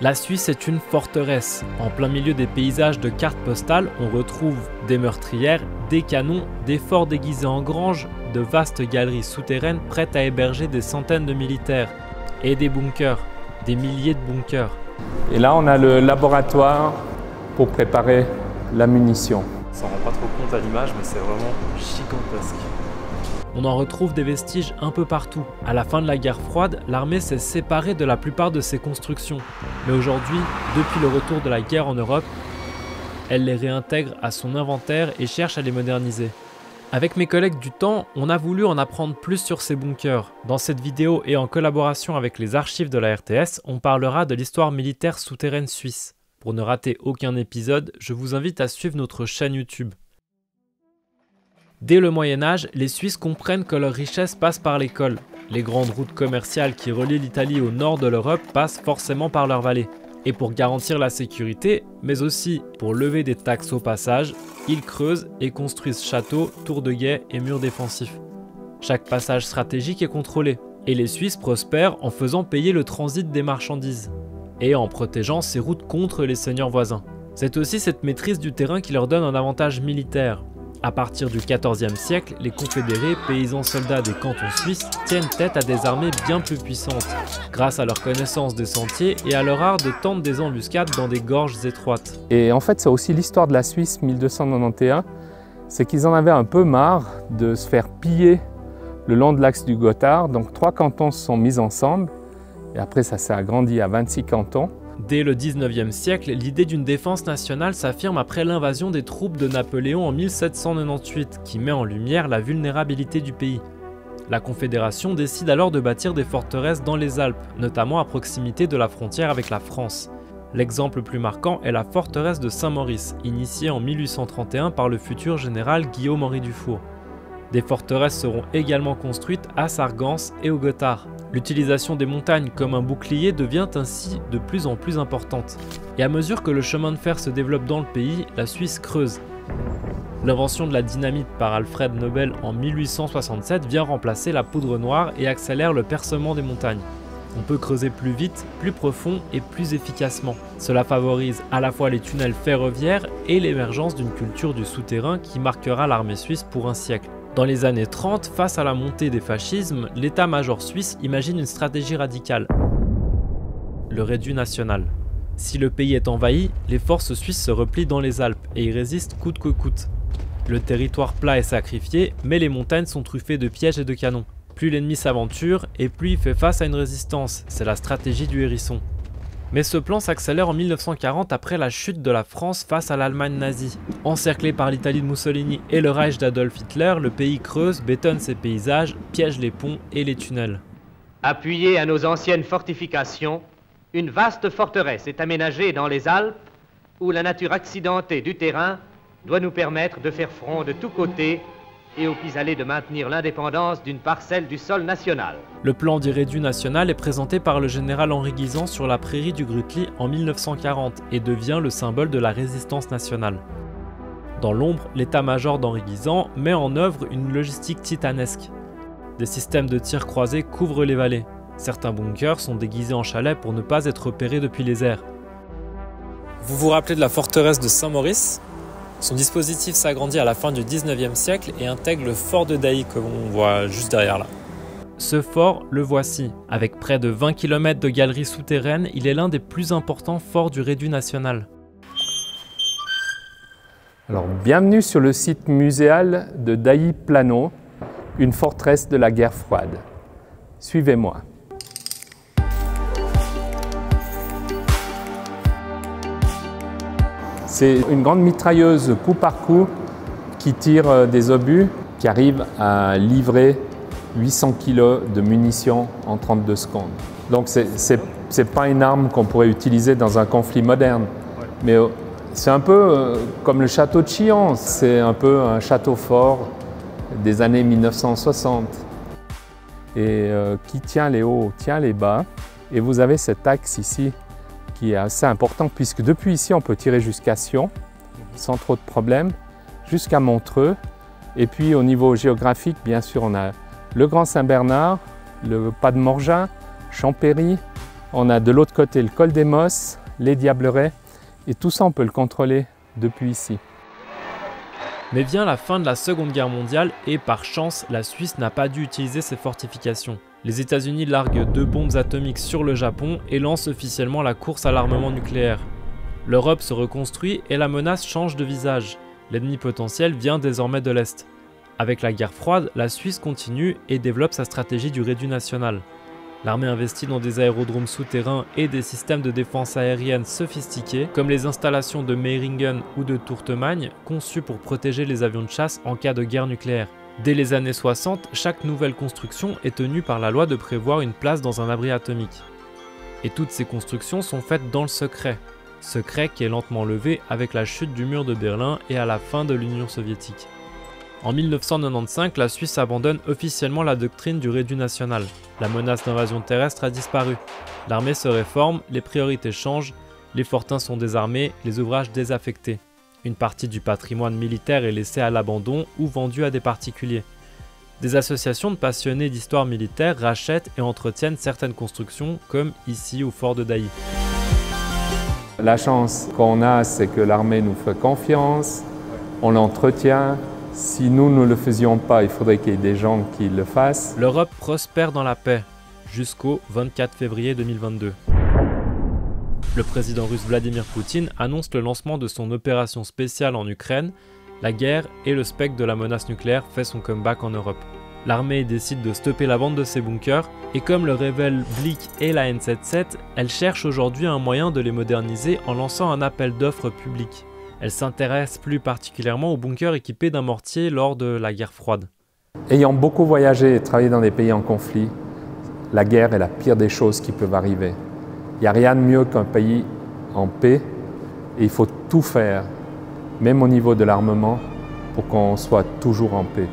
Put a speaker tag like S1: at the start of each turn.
S1: La Suisse est une forteresse. En plein milieu des paysages de cartes postales, on retrouve des meurtrières, des canons, des forts déguisés en granges, de vastes galeries souterraines prêtes à héberger des centaines de militaires. Et des bunkers, des milliers de bunkers.
S2: Et là, on a le laboratoire pour préparer la munition.
S3: Ça ne rend pas trop compte à l'image, mais c'est vraiment gigantesque.
S1: On en retrouve des vestiges un peu partout. À la fin de la guerre froide, l'armée s'est séparée de la plupart de ses constructions. Mais aujourd'hui, depuis le retour de la guerre en Europe, elle les réintègre à son inventaire et cherche à les moderniser. Avec mes collègues du temps, on a voulu en apprendre plus sur ces bunkers. Dans cette vidéo et en collaboration avec les archives de la RTS, on parlera de l'histoire militaire souterraine suisse. Pour ne rater aucun épisode, je vous invite à suivre notre chaîne YouTube. Dès le Moyen-Âge, les Suisses comprennent que leur richesse passe par l'école. Les grandes routes commerciales qui relient l'Italie au nord de l'Europe passent forcément par leur vallée. Et pour garantir la sécurité, mais aussi pour lever des taxes au passage, ils creusent et construisent châteaux, tours de guet et murs défensifs. Chaque passage stratégique est contrôlé, et les Suisses prospèrent en faisant payer le transit des marchandises, et en protégeant ces routes contre les seigneurs voisins. C'est aussi cette maîtrise du terrain qui leur donne un avantage militaire. À partir du XIVe siècle, les confédérés, paysans soldats des cantons suisses tiennent tête à des armées bien plus puissantes, grâce à leur connaissance des sentiers et à leur art de tendre des embuscades dans des gorges étroites.
S2: Et en fait, c'est aussi l'histoire de la Suisse 1291, c'est qu'ils en avaient un peu marre de se faire piller le long de l'axe du Gothard. Donc 3 cantons se sont mis ensemble, et après ça s'est agrandi à 26 cantons.
S1: Dès le XIXe siècle, l'idée d'une défense nationale s'affirme après l'invasion des troupes de Napoléon en 1798, qui met en lumière la vulnérabilité du pays. La Confédération décide alors de bâtir des forteresses dans les Alpes, notamment à proximité de la frontière avec la France. L'exemple le plus marquant est la forteresse de Saint-Maurice, initiée en 1831 par le futur général Guillaume-Henri Dufour. Des forteresses seront également construites à Sargans et au Gothard. L'utilisation des montagnes comme un bouclier devient ainsi de plus en plus importante. Et à mesure que le chemin de fer se développe dans le pays, la Suisse creuse. L'invention de la dynamite par Alfred Nobel en 1867 vient remplacer la poudre noire et accélère le percement des montagnes. On peut creuser plus vite, plus profond et plus efficacement. Cela favorise à la fois les tunnels ferroviaires et l'émergence d'une culture du souterrain qui marquera l'armée suisse pour un siècle. Dans les années 30, face à la montée des fascismes, l'état-major suisse imagine une stratégie radicale. Le réduit national. Si le pays est envahi, les forces suisses se replient dans les Alpes et y résistent coûte que coûte. Le territoire plat est sacrifié, mais les montagnes sont truffées de pièges et de canons. Plus l'ennemi s'aventure et plus il fait face à une résistance, c'est la stratégie du hérisson. Mais ce plan s'accélère en 1940 après la chute de la France face à l'Allemagne nazie. Encerclé par l'Italie de Mussolini et le Reich d'Adolf Hitler, le pays creuse, bétonne ses paysages, piège les ponts et les tunnels.
S4: Appuyée à nos anciennes fortifications, une vaste forteresse est aménagée dans les Alpes où la nature accidentée du terrain doit nous permettre de faire front de tous côtés et au pis-aller de maintenir l'indépendance d'une parcelle du sol national.
S1: Le plan du réduit national est présenté par le général Henri Guisan sur la prairie du Grutli en 1940 et devient le symbole de la résistance nationale. Dans l'ombre, l'état-major d'Henri Guisan met en œuvre une logistique titanesque. Des systèmes de tirs croisés couvrent les vallées. Certains bunkers sont déguisés en chalets pour ne pas être repérés depuis les airs. Vous vous rappelez de la forteresse de Saint-Maurice ? Son dispositif s'agrandit à la fin du 19e siècle et intègre le fort de Daï que l'on voit juste derrière là. Ce fort, le voici. Avec près de 20 km de galeries souterraines, il est l'un des plus importants forts du réduit national.
S2: Alors, bienvenue sur le site muséal de Daï-Plano, une forteresse de la guerre froide. Suivez-moi. C'est une grande mitrailleuse coup par coup qui tire des obus, qui arrive à livrer 800 kg de munitions en 32 secondes. Donc c'est pas une arme qu'on pourrait utiliser dans un conflit moderne, mais c'est un peu comme le château de Chillon, c'est un peu un château fort des années 1960 et qui tient les hauts, tient les bas. Et vous avez cet axe ici qui est assez important puisque depuis ici on peut tirer jusqu'à Sion sans trop de problèmes, jusqu'à Montreux. Et puis au niveau géographique, bien sûr, on a le Grand Saint-Bernard, le Pas de Morgin, Champéry, On a de l'autre côté le col des Mosses, les Diablerets, et tout ça on peut le contrôler depuis ici.
S1: Mais vient la fin de la Seconde Guerre mondiale et par chance, la Suisse n'a pas dû utiliser ses fortifications. Les États-Unis larguent 2 bombes atomiques sur le Japon et lancent officiellement la course à l'armement nucléaire. L'Europe se reconstruit et la menace change de visage. L'ennemi potentiel vient désormais de l'Est. Avec la guerre froide, la Suisse continue et développe sa stratégie du réduit national. L'armée investit dans des aérodromes souterrains et des systèmes de défense aérienne sophistiqués, comme les installations de Meiringen ou de Tourtemagne, conçus pour protéger les avions de chasse en cas de guerre nucléaire. Dès les années 60, chaque nouvelle construction est tenue par la loi de prévoir une place dans un abri atomique. Et toutes ces constructions sont faites dans le secret. Secret qui est lentement levé avec la chute du mur de Berlin et à la fin de l'Union soviétique. En 1995, la Suisse abandonne officiellement la doctrine du réduit national. La menace d'invasion terrestre a disparu. L'armée se réforme, les priorités changent, les fortins sont désarmés, les ouvrages désaffectés. Une partie du patrimoine militaire est laissée à l'abandon ou vendue à des particuliers. Des associations de passionnés d'histoire militaire rachètent et entretiennent certaines constructions, comme ici au fort de Dailly.
S2: La chance qu'on a, c'est que l'armée nous fait confiance, on l'entretient. Si nous ne le faisions pas, il faudrait qu'il y ait des gens qui le fassent.
S1: L'Europe prospère dans la paix, jusqu'au 24 février 2022. Le président russe Vladimir Poutine annonce le lancement de son opération spéciale en Ukraine. La guerre et le spectre de la menace nucléaire fait son comeback en Europe. L'armée décide de stopper la vente de ses bunkers, et comme le révèlent Blick et la N77, elle cherche aujourd'hui un moyen de les moderniser en lançant un appel d'offres public. Elle s'intéresse plus particulièrement aux bunkers équipés d'un mortier lors de la guerre froide.
S2: Ayant beaucoup voyagé et travaillé dans des pays en conflit, la guerre est la pire des choses qui peuvent arriver. Il n'y a rien de mieux qu'un pays en paix et il faut tout faire, même au niveau de l'armement, pour qu'on soit toujours en paix.